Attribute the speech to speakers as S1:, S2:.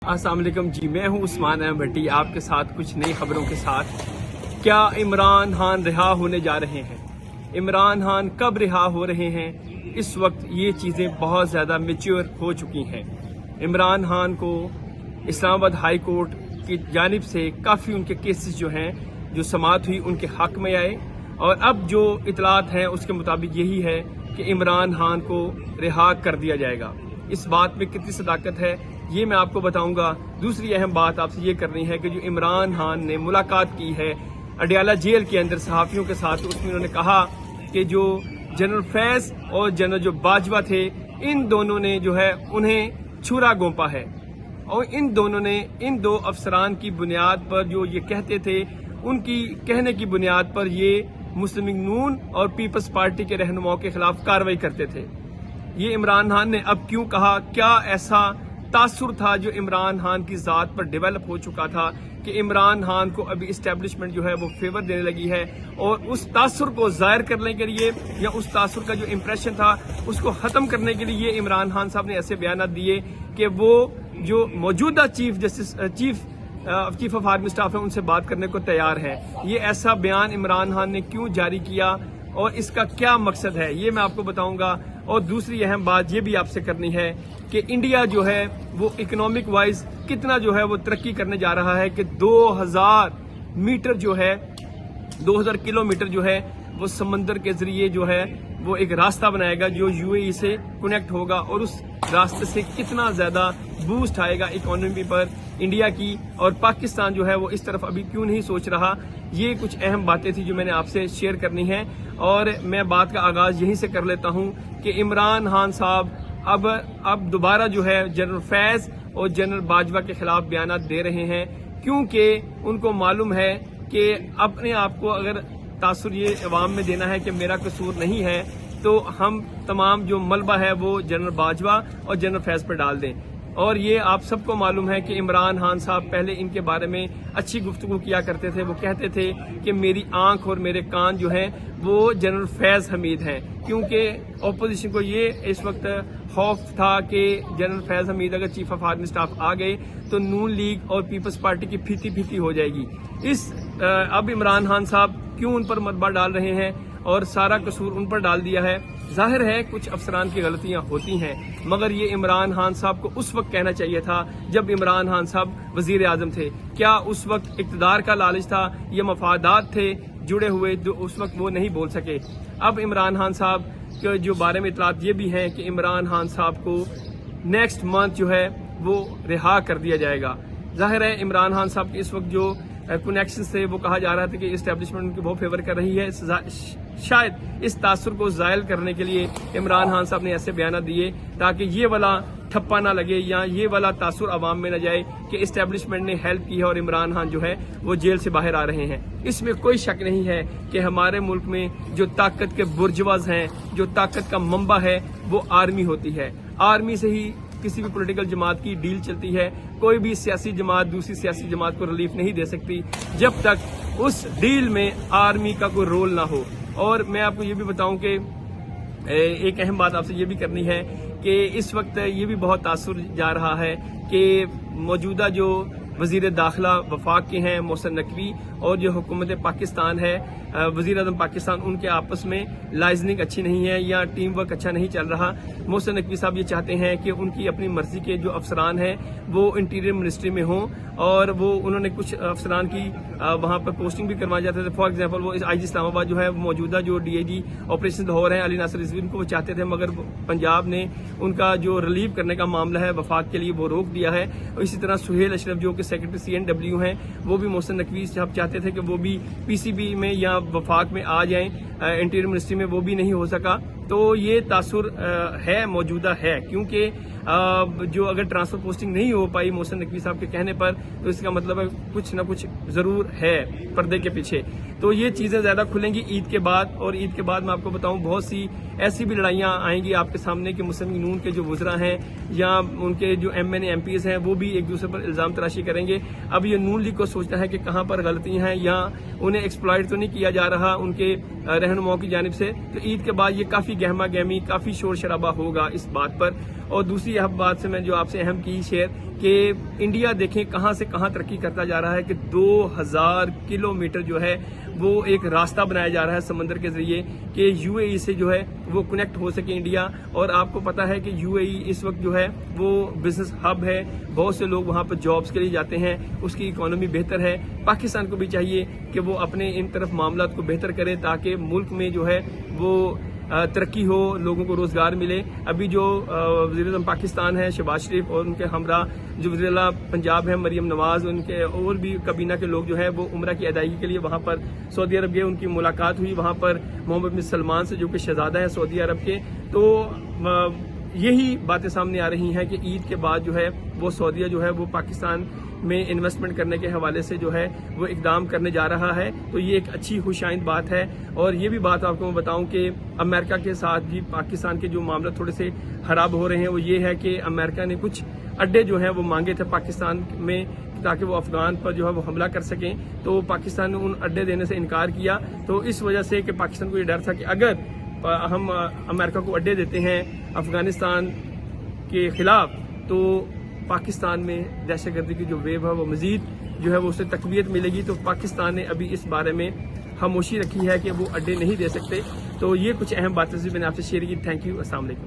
S1: अस्सलाम वालेकुम जी, मैं हूं उस्मान अहमद भट्टी आपके साथ कुछ नई खबरों के साथ। क्या इमरान खान रिहा होने जा रहे हैं? इमरान खान कब रिहा हो रहे हैं? इस वक्त ये चीज़ें बहुत ज़्यादा मैच्योर हो चुकी हैं। इमरान खान को इस्लामाबाद हाई कोर्ट की जानिब से काफ़ी उनके केसेस जो हैं जो समाअत हुई उनके हक में आए, और अब जो इतलात हैं उसके मुताबिक यही है कि इमरान खान को रिहा कर दिया जाएगा। इस बात में कितनी सदाकत है ये मैं आपको बताऊंगा। दूसरी अहम बात आपसे ये करनी है कि जो इमरान खान ने मुलाकात की है अडियाला जेल के अंदर सहाफ़ियों के साथ, उसमें उन्होंने कहा कि जो जनरल फैज और जनरल जो बाजवा थे, इन दोनों ने जो है उन्हें छुरा गोंपा है, और इन दोनों ने इन दो अफसरान की बुनियाद पर जो ये कहते थे, उनकी कहने की बुनियाद पर ये मुस्लिम लीग नून और पीपल्स पार्टी के रहनुमाओं के खिलाफ कार्रवाई करते थे। ये इमरान खान ने अब क्यों कहा? क्या ऐसा तासुर था जो इमरान खान की ज़ात पर डेवलप हो चुका था कि इमरान खान को अभी इस्टेब्लिशमेंट जो है वो फेवर देने लगी है, और उस तासुर को जाहिर करने के लिए या उस तासुर का जो इम्प्रेशन था उसको ख़त्म करने के लिए इमरान खान साहब ने ऐसे बयान दिए कि वो जो मौजूदा चीफ ऑफ आर्मी स्टाफ है उनसे बात करने को तैयार है। ये ऐसा बयान इमरान खान ने क्यों जारी किया और इसका क्या मकसद है ये मैं आपको बताऊंगा। और दूसरी अहम बात ये भी आपसे करनी है कि इंडिया जो है वो इकोनॉमिक वाइज कितना जो है वो तरक्की करने जा रहा है कि 2000 मीटर जो है 2000 किलोमीटर जो है वो समंदर के जरिए जो है वो एक रास्ता बनाएगा जो यूएई से कनेक्ट होगा, और उस रास्ते से कितना ज्यादा बूस्ट आएगा इकोनॉमी पर इंडिया की, और पाकिस्तान जो है वो इस तरफ अभी क्यों नहीं सोच रहा। ये कुछ अहम बातें थी जो मैंने आपसे शेयर करनी है, और मैं बात का आगाज यहीं से कर लेता हूं कि इमरान खान साहब अब दोबारा जो है जनरल फैज और जनरल बाजवा के खिलाफ बयान दे रहे हैं, क्योंकि उनको मालूम है कि अपने आप को अगर तासुर ये अवाम में देना है कि मेरा कसूर नहीं है, तो हम तमाम जो मलबा है वो जनरल बाजवा और जनरल फैज पर डाल दें। और ये आप सबको मालूम है कि इमरान खान साहब पहले इनके बारे में अच्छी गुफ्तगू किया करते थे। वो कहते थे कि मेरी आंख और मेरे कान जो हैं वो जनरल फैज हमीद हैं, क्योंकि ऑपोजिशन को ये इस वक्त खौफ था कि जनरल फैज हमीद अगर चीफ ऑफ आर्मी स्टाफ आ गए तो नून लीग और पीपल्स पार्टी की फीती फीती हो जाएगी। अब इमरान खान साहब क्यों उन पर मलबा डाल रहे हैं और सारा कसूर उन पर डाल दिया है? जाहिर है कुछ अफसरान की गलतियां होती हैं, मगर ये इमरान खान साहब को उस वक्त कहना चाहिए था जब इमरान खान साहब वजीर आजम थे। क्या उस वक्त इक़्तिदार का लालच था या मफादात थे जुड़े हुए जो उस वक्त वो नहीं बोल सके? अब इमरान खान साहब के जो बारे में इतलात ये भी हैं कि इमरान खान साहब को नेक्स्ट मंथ जो है वो रिहा कर दिया जाएगा। जाहिर है इमरान खान साहब के इस वक्त जो कनेक्शन से वो कहा जा रहा था कि इस्टेब्लिशमेंट उनकी बहुत फेवर कर रही है, शायद इस तासुर को जायल करने के लिए इमरान खान साहब ने ऐसे बयान दिए ताकि ये वाला ठप्पा ना लगे या ये वाला तासुर अवाम में न जाए कि इस्टेब्लिशमेंट ने हेल्प की है और इमरान खान जो है वो जेल से बाहर आ रहे हैं। इसमें कोई शक नहीं है कि हमारे मुल्क में जो ताकत के बुर्जवाज हैं, जो ताकत का मंबा है, वो आर्मी होती है। आर्मी से ही किसी भी पॉलिटिकल जमात की डील चलती है। कोई भी सियासी जमात दूसरी सियासी जमात को रिलीफ नहीं दे सकती जब तक उस डील में आर्मी का कोई रोल ना हो। और मैं आपको ये भी बताऊं कि एक अहम बात आपसे ये भी करनी है कि इस वक्त ये भी बहुत तासुर जा रहा है कि मौजूदा जो वजीर दाखिला वफाक के हैं मोहसिन नकवी, और जो हुकूमत पाकिस्तान है वजीर आज़म पाकिस्तान, उनके आपस में लाइजनिंग अच्छी नहीं है या टीम वर्क अच्छा नहीं चल रहा। मोहसिन नकवी साहब ये चाहते हैं कि उनकी अपनी मर्जी के जो अफसरान हैं वो इंटीरियर मिनिस्ट्री में हों, और वो उन्होंने कुछ अफसरान की वहाँ पर पोस्टिंग भी करवाए जाते थे। फॉर एग्जाम्पल वो IG इस्लामाबाद जो है मौजूदा जो DIG ऑपरेशन लाहौर हैं अली नासिर रिजवी, उनको वो चाहते थे, मगर पंजाब ने उनका जो रिलीव करने का मामला है वफाक के लिए वो रोक दिया है। और इसी तरह सुहेल अशरफ जो कि सेक्रेटरी CNW हैं, वो भी मोहसिन नकवी साहब चाहते थे कि वो भी PCB में या वफाक में आ जाएं, इंटीरियर मिनिस्ट्री में, वो भी नहीं हो सका। तो ये तासुर है, मौजूदा है, क्योंकि जो अगर ट्रांसफर पोस्टिंग नहीं हो पाई मोहसिन नकवी साहब के कहने पर, तो इसका मतलब है कुछ ना कुछ जरूर है पर्दे के पीछे। तो ये चीजें ज्यादा खुलेंगी ईद के बाद, और ईद के बाद मैं आपको बताऊं बहुत सी ऐसी भी लड़ाइयां आएंगी आपके सामने कि मुस्लिम लीग नून के जो वज़रा हैं या उनके जो MNA MPs हैं वो भी एक दूसरे पर इल्जाम तराशी करेंगे। अब ये नून लीग को सोचना है कि कहां पर गलतियां हैं या उन्हें एक्सप्लॉइट तो नहीं किया जा रहा उनके रहनुमाओं की जानिब से। तो ईद के बाद ये काफी गहमा गहमी, काफी शोर शराबा होगा इस बात पर। और दूसरी बात से मैं जो आपसे अहम की शेयर कि इंडिया देखें कहां से कहां तरक्की करता जा रहा है कि 2000 किलोमीटर जो है वो एक रास्ता बनाया जा रहा है समंदर के जरिए कि यूएई से जो है वो कनेक्ट हो सके इंडिया। और आपको पता है कि यूएई इस वक्त जो है वो बिजनेस हब है, बहुत से लोग वहां पर जॉब्स के लिए जाते हैं, उसकी इकोनॉमी बेहतर है। पाकिस्तान को भी चाहिए कि वो अपने इन तरफ मामला को बेहतर करे ताकि मुल्क में जो है वो तरक्की हो, लोगों को रोजगार मिले। अभी जो वज़ीर-ए-आज़म पाकिस्तान है शहबाज शरीफ और उनके हमरा जो वज़ीर-ए-आला पंजाब है मरियम नवाज, उनके और भी काबीना के लोग जो है वो उम्रा की अदायगी के लिए वहां पर सऊदी अरब गए, उनकी मुलाकात हुई वहां पर मोहम्मद बिन सलमान से जो कि शहजादा है सऊदी अरब के। तो यही बातें सामने आ रही हैं कि ईद के बाद जो है वो सऊदीया जो है वो पाकिस्तान में इन्वेस्टमेंट करने के हवाले से जो है वो इकदाम करने जा रहा है। तो ये एक अच्छी खुशाइंद बात है। और ये भी बात आपको मैं बताऊं कि अमेरिका के साथ भी पाकिस्तान के जो मामला थोड़े से खराब हो रहे हैं वो ये है कि अमेरिका ने कुछ अड्डे जो हैं वो मांगे थे पाकिस्तान में ताकि वो अफगान पर जो है वो हमला कर सकें, तो पाकिस्तान ने उन अड्डे देने से इनकार किया। तो इस वजह से कि पाकिस्तान को ये डर था कि अगर हम अमेरिका को अड्डे देते हैं अफगानिस्तान के खिलाफ तो पाकिस्तान में दहशतगर्दी की जो वेव है वो मजीद जो है वो उसे तकवीत मिलेगी। तो पाकिस्तान ने अभी इस बारे में खामोशी रखी है कि वो अड्डे नहीं दे सकते। तो ये कुछ अहम बातें मैंने आपसे शेयर की। Thank you. अस्सलाम वालेकुम।